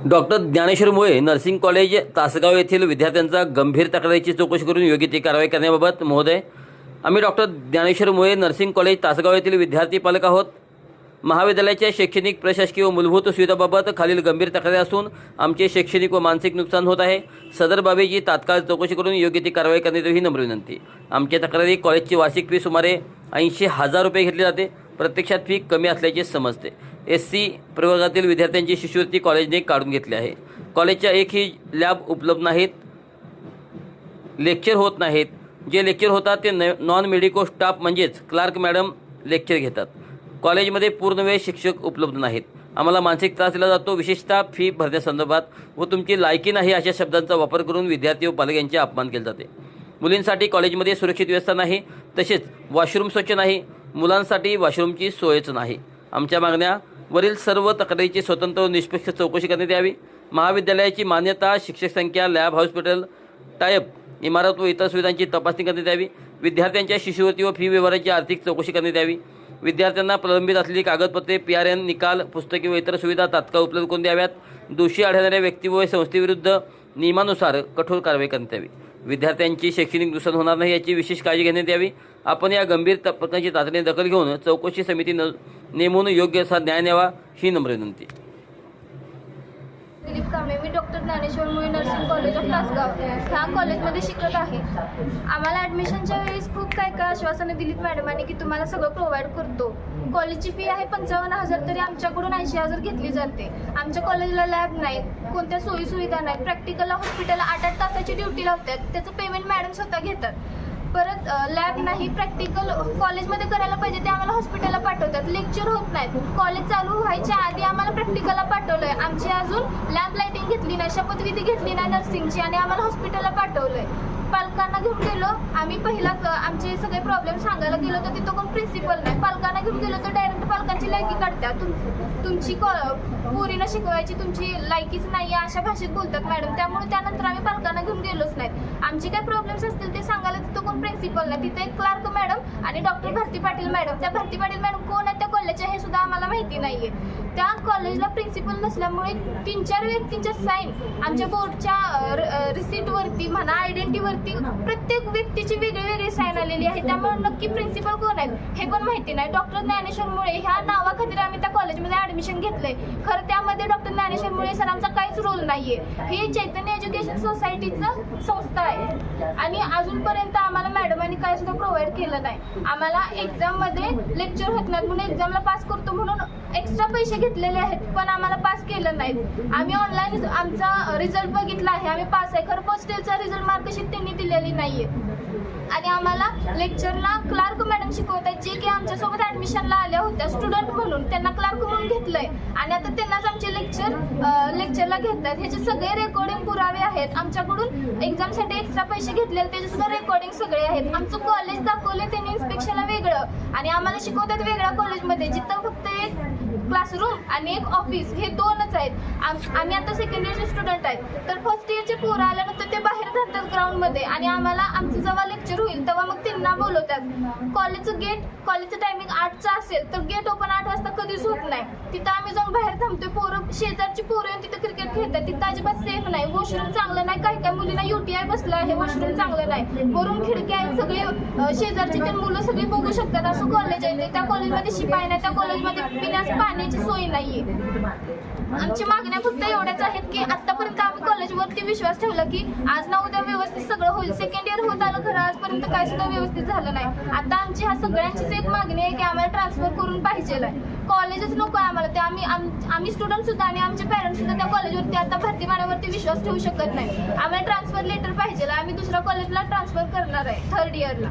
Doctor Dnyaneshwar मुळे nursing college Tasgaon येथील विद्यार्थ्यांचा गंभीर तक्रारीची चौकशी करून योग्य ती कारवाई करण्याबाबत महोदय, आम्ही डॉक्टर ज्ञानेश्वर मुळे नर्सिंग कॉलेज तासगाव येथील विद्यार्थी पालक आहोत. महाविद्यालयाच्या शैक्षणिक, प्रशासकीय व मूलभूत सुविधांबाबत खालील गंभीर तक्रारी असून आमचे शैक्षणिक व मानसिक नुकसान होत आहे. सदर बाबीची तात्काळ चौकशी करून योग्य ती कारवाई करण्यात यावी ही नम्र विनंती. आमच्या तक्रारी कॉलेजची वार्षिक फी सुमारे 80,000 रुपये घेतली जाते. प्रत्यक्षात फी कमी असल्याचे समजते. SC प्रवर्गातील विद्यार्थ्यांची शिष्यवृत्ती कॉलेजने काढून घेतली आहे. कॉलेजच्या एकही लॅब उपलब्ध नाहीत. लेक्चर होत नाहीत. जे लेक्चर होतात ते नॉन मेडिको स्टाफ म्हणजेच क्लार्क मॅडम लेक्चर घेतात. कॉलेजमध्ये पूर्णवेळ शिक्षक उपलब्ध नाहीत. आम्हाला मानसिक त्रास दिला जातो. विशेषतः फी भरण्यासंदर्भात व तुमची लायकी नाही अशा शब्दांचा वापर करून विद्यार्थी व पालक यांचे अपमान केले जाते. मुलींसाठी कॉलेजमध्ये सुरक्षित व्यवस्था नाही. तसेच वॉशरूम स्वच्छ नाही. मुलांसाठी वॉशरूमची सोयच नाही. आमच्या मागण्या वरील सर्व तक्रारीची स्वतंत्र व निष्पक्ष चौकशी करण्यात यावी. महाविद्यालयाची मान्यता, शिक्षक संख्या, लॅब, हॉस्पिटल, टायप, इमारत व इतर सुविधांची तपासणी करण्यात यावी. विद्यार्थ्यांच्या शिष्यवृत्ती व फी व्यवहाराची आर्थिक चौकशी करण्यात यावी. विद्यार्थ्यांना प्रलंबित असलेली कागदपत्रे, PRN, निकाल, पुस्तके व इतर सुविधा तात्काळ उपलब्ध करून द्याव्यात. दोषी आढळणाऱ्या व्यक्ती व संस्थेविरुद्ध नियमानुसार कठोर कारवाई करण्यात यावी. विद्यार्थ्यांची शैक्षणिक नुकसान होणार नाही याची विशेष काळजी घेण्यात यावी. आपण या गंभीर प्रकरणाची तातडीने दखल घेऊन चौकशी समिती नेमून योग्य असा न्याय द्यावा ही नम्र विनंती. दिलीप कांबळे, मी डॉक्टर ज्ञानेश्वर मुळे नर्सिंग कॉलेज ऑफ तासगाव ह्या कॉलेजमध्ये शिकत आहे. आम्हाला ॲडमिशनच्या वेळेस खूप काय आश्वासनं दिलीत मॅडमांनी की तुम्हाला सगळं प्रोव्हाइड करतो. कॉलेजची फी आहे 55,000 तरी आमच्याकडून 80,000 घेतली जाते. आमच्या कॉलेजला लॅब नाहीत, कोणत्या सोयीसुविधा नाहीत. प्रॅक्टिकलला हॉस्पिटलला 8-8 तासाची ड्युटी लावतात. त्याचं पेमेंट मॅडम स्वतः घेतात. परत लॅब नाही, प्रॅक्टिकल कॉलेजमध्ये करायला पाहिजे ते आम्हाला हॉस्पिटलला पाठवतात. लेक्चर होत नाहीत. कॉलेज चालू व्हायच्या आधी आम्हाला प्रॅक्टिकलला पाठवलं आहे. आमची अजून लॅब लाईटिंग घेतली नाही, शपथविधी घेतली नाही नर्सिंगची आणि आम्हाला हॉस्पिटलला पाठवलं आहे. पालकांना घेऊन गेलो आम्ही. पहिलाच आमचे सगळे प्रॉब्लेम सांगायला गेलो तर तिथं कोण प्रिन्सिपल नाही. पालकांना घेऊन गेलो तर डायरेक्ट पालकांची लायकी काढतात. तुमची पोरीनं शिकवायची तुमची लायकीच नाही आहे अशा भाषेत बोलतात मॅडम. त्यामुळे त्यानंतर आम्ही पालकांना घेऊन गेलोच नाहीत. आमचे काय प्रॉब्लेम्स असतील ते सांगायला तिथं कोण प्रिन्सिपल नाही. तिथे एक क्लार्क मॅडम आणि डॉक्टर भारती पाटील मॅडम. त्या भारती पाटील मॅडम कोण आहेत त्या कॉलेजच्या हे सुद्धा आम्हाला माहिती नाहीये. त्या कॉलेजला प्रिन्सिपल नसल्यामुळे 3-4 व्यक्तींच्या साईन आमच्या बोर्डच्या रिसीटवरती म्हणा, आयडेंटिटीवरती प्रत्येक व्यक्तीची वेगळी साईन आलेली आहे. त्यामुळे नक्की प्रिन्सिपल कोण आहेत हे पण माहिती नाही. डॉक्टर ज्ञानेश्वर मुळे ह्या नावाखातीर आम्ही त्या कॉलेजमध्ये ॲडमिशन घेतलंय. खरं त्यामध्ये डॉक्टर ज्ञानेश्वर मुळे सरांचा काहीच रोल नाहीये. हे चैतन्य एज्युकेशन सोसायटीचं संस्था आहे आणि अजूनपर्यंत आम्हाला मॅडमांनी काय सुद्धा प्रोव्हाइड केलं नाही. आम्हाला एक्झाममध्ये लेक्चर होत नाहीत म्हणून एक्झामला पास करतो म्हणून एक्स्ट्रा पैसे घेतलेले आहेत पण आम्हाला पास केलं नाहीत. आम्ही ऑनलाईन आमचा रिझल्ट बघितला आहे, आम्ही पास आहे. खरं फर्स्ट इयरचा रिझल्ट मार्कशीट त्यांनी दिलेली नाहीये. आणि आम्हाला लेक्चरला क्लार्क मॅडम शिकवत आहेत जे की आमच्यासोबत ॲडमिशनला आल्या होत्या स्टुडंट म्हणून. त्यांना क्लार्क म्हणून घेतलंय आणि आता त्यांनाच आमचे लेक्चरला घेतात. ह्याचे सगळे रेकॉर्डिंग पुरावे आहेत. आमच्याकडून एक्झामसाठी एक्स्ट्रा पैसे घेतलेले त्याचे सुद्धा रेकॉर्डिंग सगळे आहेत. आमचं कॉलेज दाखवले त्यांनी इन्स्पेक्शनला वेगळं आणि आम्हाला शिकवतात वेगळ्या कॉलेजमध्ये जिथं फक्त एक क्लासरूम आणि एक ऑफिस हे 2च आहेत. आम्ही आता सेकंड इयरचे स्टुडंट आहेत. तर फर्स्ट इयरचे पोरं आल्यानंतर ते बाहेर जातात ग्राउंडमध्ये आणि आम्हाला आमचं जेव्हा लेक्चर होईल तेव्हा मग त्यांना बोलवतात. कॉलेजचं टायमिंग 8चा असेल तर गेट ओपन 8 वाजता कधीच होत नाही. तिथं आम्ही जाऊन बाहेर थांबतोय. पोरं शेजारची पोरं येऊन तिथं क्रिकेट खेळतात. तिथं अजिबात सेफ नाही. वॉशरूम चांगलं नाही. काही काही मुलींना UTI बसलं आहे. वॉशरूम चांगलं नाही. वरून खिडकी आहेत. सगळे शेजारची ते मुलं सगळी बघू शकतात असं कॉलेज आहे. त्या कॉलेजमध्ये शिपाई नाही. त्या कॉलेजमध्ये पिण्यास पाण्याची सोय नाहीये. आमची मागण्या फक्त एवढ्याच आहेत की आतापर्यंत आम्ही कॉलेजवरती विश्वास ठेवला की आज ना उद्या व्यवस्थित सगळं होईल. सेकंड इयर होत आलं खरं आजपर्यंत काय सुद्धा व्यवस्थित झालं नाही. आता आमची ह्या सगळ्यांचीच एक मागणी आहे की आम्हाला ट्रान्सफर करून पाहिजे. कॉलेजच नको आहे आम्हाला. ते आम्ही स्टुडंट सुद्धा आणि आमचे पॅरेंट्स सुद्धा त्या कॉलेजवरती आता भारती मॅडमवरती विश्वास ठेवू शकत नाही. आम्हाला ट्रान्सफर लेटर पाहिजे. आम्ही दुसऱ्या कॉलेजला ट्रान्सफर करणार आहे 3rd इयरला.